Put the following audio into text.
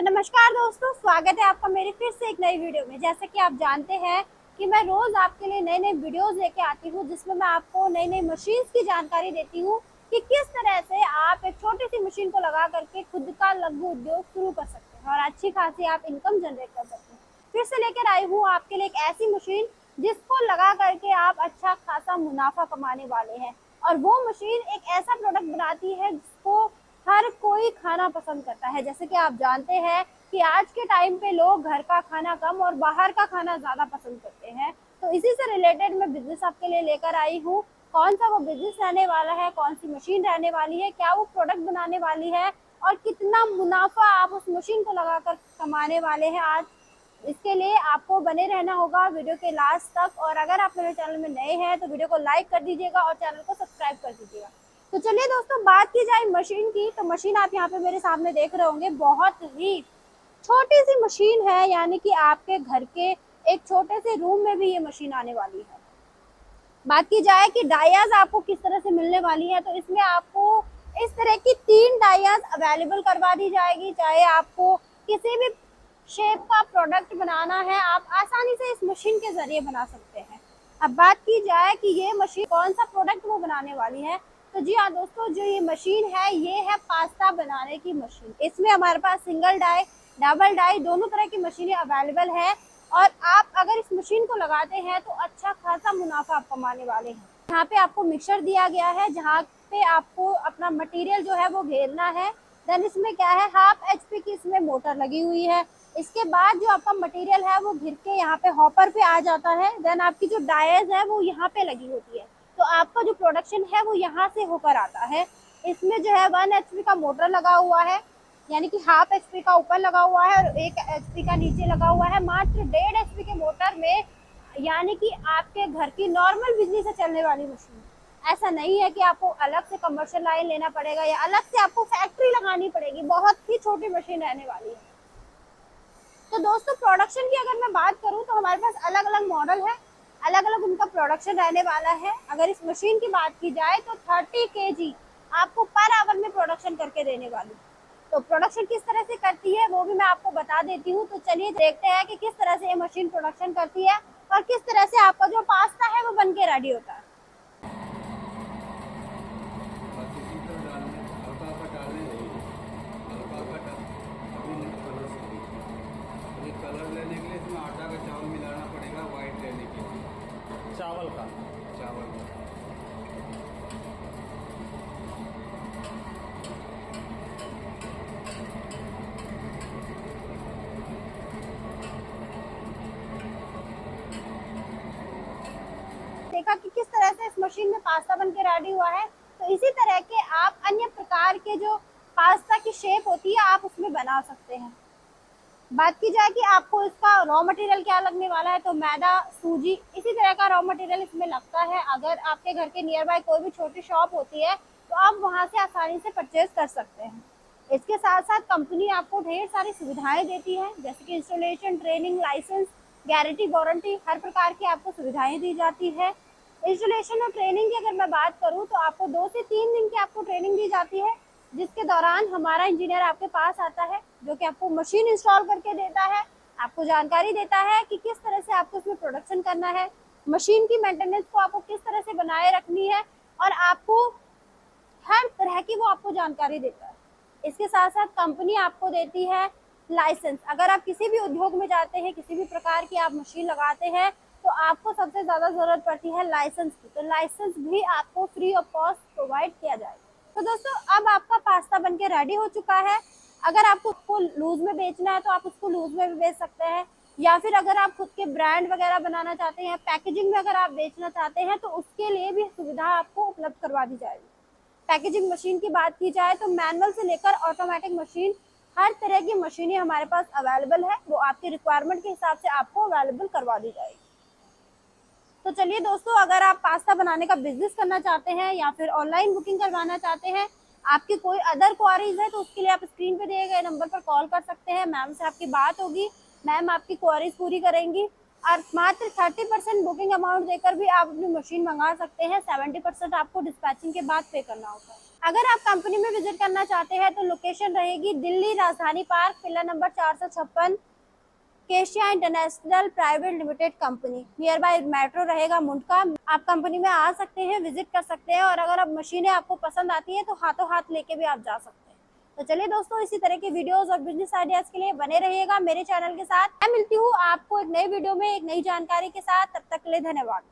नमस्कार दोस्तों, स्वागत है आपका मेरी फिर से एक नई वीडियो में। जैसे कि आप जानते हैं कि मैं रोज आपके लिए नए नए वीडियोस लेके आती हूँ, जिसमें मैं आपको नई नई मशीन्स की जानकारी देती हूँ कि किस तरह से आप एक छोटी सी मशीन को लगा करके खुद का लघु उद्योग शुरू कर सकते हैं और अच्छी खासी आप इनकम जनरेट कर सकते हैं। फिर से लेकर आई हूँ आपके लिए एक ऐसी मशीन जिसको लगा करके आप अच्छा खासा मुनाफा कमाने वाले हैं। और वो मशीन एक ऐसा प्रोडक्ट बनाती है जिसको हर कोई खाना पसंद करता है। जैसे कि आप जानते हैं कि आज के टाइम पे लोग घर का खाना कम और बाहर का खाना ज्यादा पसंद करते हैं। तो इसी से रिलेटेड मैं बिजनेस आपके लिए लेकर आई हूँ। कौन सा वो बिजनेस रहने वाला है, कौन सी मशीन रहने वाली है, क्या वो प्रोडक्ट बनाने वाली है और कितना मुनाफा आप उस मशीन को लगाकर कमाने वाले हैं आज, इसके लिए आपको बने रहना होगा वीडियो के लास्ट तक। और अगर आप मेरे चैनल में नए हैं तो वीडियो को लाइक कर दीजिएगा और चैनल को सब्सक्राइब कर दीजिएगा। तो चलिए दोस्तों, बात की जाए मशीन की, तो मशीन आप यहाँ पे मेरे सामने देख रहे होंगे, बहुत ही छोटी सी मशीन है। यानी कि आपके घर के एक छोटे से रूम में भी ये मशीन आने वाली है। बात की जाए कि डायाज आपको किस तरह से मिलने वाली है, तो इसमें आपको इस तरह की 3 डायाज अवेलेबल करवा दी जाएगी। चाहे आपको किसी भी शेप का प्रोडक्ट बनाना है, आप आसानी से इस मशीन के जरिए बना सकते हैं। अब बात की जाए कि ये मशीन कौन सा प्रोडक्ट वो बनाने वाली है, तो जी हाँ दोस्तों, जो ये मशीन है ये है पास्ता बनाने की मशीन। इसमें हमारे पास सिंगल डाई, डबल डाई दोनों तरह की मशीनें अवेलेबल है। और आप अगर इस मशीन को लगाते हैं तो अच्छा खासा मुनाफा आप कमाने वाले हैं। यहाँ पे आपको मिक्सर दिया गया है, जहाँ पे आपको अपना मटेरियल जो है वो घेरना है। देन इसमें क्या है, 1/2 HP की इसमें मोटर लगी हुई है। इसके बाद जो आपका मटेरियल है वो घिर के यहाँ पे हॉपर पे आ जाता है। देन आपकी जो डायज है वो यहाँ पे लगी होती है, तो आपका जो प्रोडक्शन है वो यहाँ से होकर आता है। इसमें जो है 1 HP का मोटर लगा हुआ है, यानी कि 1/2 HP का ऊपर लगा हुआ है और 1 HP का नीचे लगा हुआ है। मात्र 1.5 HP के मोटर में, यानी कि आपके घर की नॉर्मल बिजली से चलने वाली मशीन। ऐसा नहीं है कि आपको अलग से कमर्शियल लाइन लेना पड़ेगा या अलग से आपको फैक्ट्री लगानी पड़ेगी। बहुत ही छोटी मशीन रहने वाली है। तो दोस्तों, प्रोडक्शन की अगर मैं बात करूं तो हमारे पास अलग अलग मॉडल है, अलग अलग उनका प्रोडक्शन रहने वाला है। अगर इस मशीन की बात की जाए तो 30 kg आपको पर आवर में प्रोडक्शन करके देने वाली। तो प्रोडक्शन किस तरह से करती है वो भी मैं आपको बता देती हूँ। तो चलिए देखते हैं कि किस तरह से ये मशीन प्रोडक्शन करती है और किस तरह से आपका जो पास्ता है वो बन के रेडी होता है। कलर लेने के लिए इसमें आटा का चावल मिलाना पड़ेगा, वाइट लेने के लिए चावल का। देखा कि किस तरह से इस मशीन में पास्ता बन के रेडी हुआ है। तो इसी तरह के आप अन्य प्रकार के जो पास्ता की शेप होती है आप उसमें बना सकते हैं। बात की जाए कि आपको इसका रॉ मटेरियल क्या लगने वाला है, तो मैदा, सूजी, इसी तरह का रॉ मटेरियल इसमें लगता है। अगर आपके घर के नियर बाय कोई भी छोटी शॉप होती है तो आप वहां से आसानी से परचेज कर सकते हैं। इसके साथ साथ कंपनी आपको ढेर सारी सुविधाएं देती है, जैसे कि installation, training, licence, guarantee, warranty, हर प्रकार की आपको सुविधाएं दी जाती है। इंस्टॉलेशन और ट्रेनिंग की अगर मैं बात करूं तो आपको 2 से 3 दिन की आपको ट्रेनिंग दी जाती है, जिसके दौरान हमारा इंजीनियर आपके पास आता है, जो कि आपको मशीन इंस्टॉल करके देता है, आपको जानकारी देता है कि किस तरह से आपको इसमें प्रोडक्शन करना है, मशीन की मेंटेनेंस को आपको किस तरह से बनाए रखनी है, और आपको हर तरह की वो आपको जानकारी देता है। इसके साथ साथ कंपनी आपको देती है लाइसेंस। अगर आप किसी भी उद्योग में जाते हैं, किसी भी प्रकार की आप मशीन लगाते हैं, तो आपको सबसे ज्यादा जरूरत पड़ती है लाइसेंस की। तो लाइसेंस भी आपको फ्री ऑफ कॉस्ट प्रोवाइड किया जाएगा। तो दोस्तों, अब आपका पास्ता बनके रेडी हो चुका है। अगर आपको उसको लूज में बेचना है तो आप उसको लूज में भी बेच सकते हैं, या फिर अगर आप खुद के ब्रांड वगैरह बनाना चाहते हैं, पैकेजिंग में अगर आप बेचना चाहते हैं, तो उसके लिए भी सुविधा आपको उपलब्ध करवा दी जाएगी। पैकेजिंग मशीन की बात की जाए तो मैनुअल से लेकर ऑटोमेटिक मशीन, हर तरह की मशीनें हमारे पास अवेलेबल है। वो आपकी रिक्वायरमेंट के हिसाब से आपको अवेलेबल करवा दी जाएगी। तो चलिए दोस्तों, अगर आप पास्ता बनाने का बिजनेस करना चाहते हैं या फिर ऑनलाइन बुकिंग करवाना चाहते हैं, आपकी कोई अदर क्वारीज है, तो उसके लिए आप स्क्रीन पे दिए गए नंबर पर कॉल कर सकते हैं। मैम से आपकी बात होगी, मैम आपकी क्वारीज पूरी करेंगी। और मात्र 30% बुकिंग अमाउंट देकर भी आप अपनी मशीन मंगा सकते हैं। 70% आपको डिस्पैचिंग के बाद पे करना होगा। अगर आप कंपनी में विजिट करना चाहते हैं तो लोकेशन रहेगी Delhi Rajdhani park, pillar number 456, Keshia international private limited company. Near by metro रहेगा मुंडका। आप कंपनी में आ सकते हैं, विजिट कर सकते हैं, और अगर आप मशीनें आपको पसंद आती है तो हाथों हाथ लेके भी आप जा सकते हैं। तो चलिए दोस्तों, इसी तरह के वीडियोस और बिजनेस आइडियाज के लिए बने रहिएगा मेरे चैनल के साथ। मैं मिलती हूँ आपको एक नई वीडियो में एक नई जानकारी के साथ। तब तक के लिए धन्यवाद।